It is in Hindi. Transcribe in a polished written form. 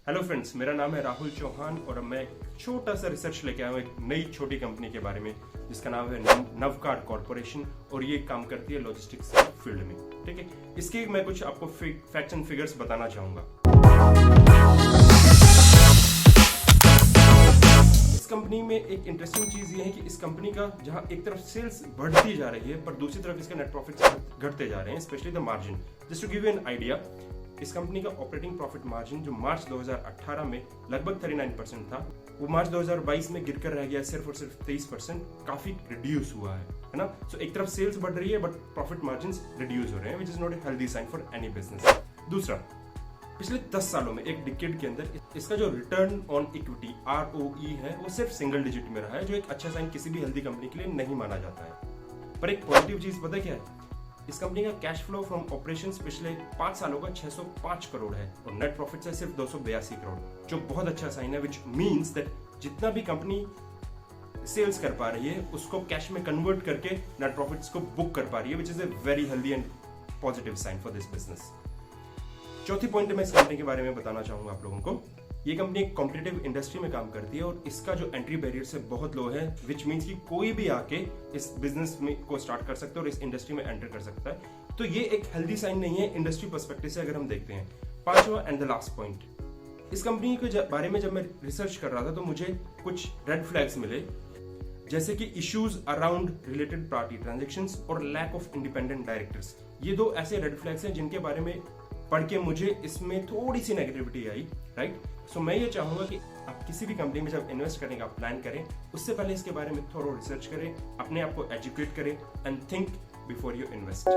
हेलो फ्रेंड्स, मेरा नाम है राहुल चौहान और मैं एक छोटा सा रिसर्च लेके आया हूँ एक नई छोटी कंपनी के बारे में जिसका नाम है नवकार्ड कॉर्पोरेशन और ये काम करती है लॉजिस्टिक्स फील्ड में। ठीक है, इसके मैं कुछ आपको फैक्ट्स एंड फिगर्स बताना चाहूंगा। इस कंपनी में एक इंटरेस्टिंग चीज ये है कि इस कंपनी का जहां एक तरफ सेल्स बढ़ती जा रही है पर दूसरी तरफ इसके नेट प्रॉफिट्स घटते जा रहे हैं, specially the margin. Just to give you an idea, इस कंपनी का ऑपरेटिंग प्रॉफिट मार्जिन जो मार्च 2018 में लगभग 39% था, वो मार्च 2022 में गिरकर रह गया सिर्फ और सिर्फ 23%। काफी रिड्यूस हुआ है ना। सो एक तरफ सेल्स बढ़ रही है बट प्रॉफिट मार्जिन्स रिड्यूस हो रहे हैं, which is not a healthy sign for any business. दूसरा, पिछले 10 सालों में, एक डिकेड के अंदर इसका जो रिटर्न ऑन इक्विटी ROE है वो सिर्फ सिंगल डिजिट में रहा है, जो एक अच्छा साइन किसी भी हेल्दी कंपनी के लिए नहीं माना जाता है। पर एक पॉजिटिव चीज पता क्या है, इस कंपनी का कैश फ्लो फ्रॉम ऑपरेशंस पिछले 5 सालों का 605 करोड़ है और नेट प्रॉफिट है सिर्फ 282 करोड़, जो बहुत अच्छा साइन है, विच मीन्स दैट जितना भी कंपनी सेल्स कर पा रही है उसको कैश में कन्वर्ट करके नेट प्रॉफिट्स को बुक कर पा रही है, which is a very healthy and positive sign for this business. चौथी पॉइंट मैं इस कंपनी के बारे में बताना चाहूंगा आप लोगों को। ये कंपनी एक कॉम्पिटिटिव इंडस्ट्री में काम करती है और इसका जो एंट्री बैरियर से बहुत लो है, विच मीन्स कि कोई भी आके इस बिजनेस में को स्टार्ट कर सकता है और इस इंडस्ट्री में एंटर कर सकता है। तो ये एक हेल्दी साइन नहीं है इंडस्ट्री पर्सपेक्टिव से अगर हम देखते हैं। पांचवा एंड द लास्ट पॉइंट, इस कंपनी के बारे में जब मैं रिसर्च कर रहा था तो मुझे कुछ रेड फ्लैग्स मिले, जैसे कि issues around related party transactions और लैक ऑफ इंडिपेंडेंट डायरेक्टर्स। ये दो ऐसे रेड फ्लैग्स हैं जिनके बारे में पढ़ के मुझे इसमें थोड़ी सी नेगेटिविटी आई, राइट। सो मैं ये चाहूंगा कि आप किसी भी कंपनी में जब इन्वेस्ट करने का प्लान करें उससे पहले इसके बारे में थोड़ा रिसर्च करें, अपने आप को एजुकेट करें and think before you invest.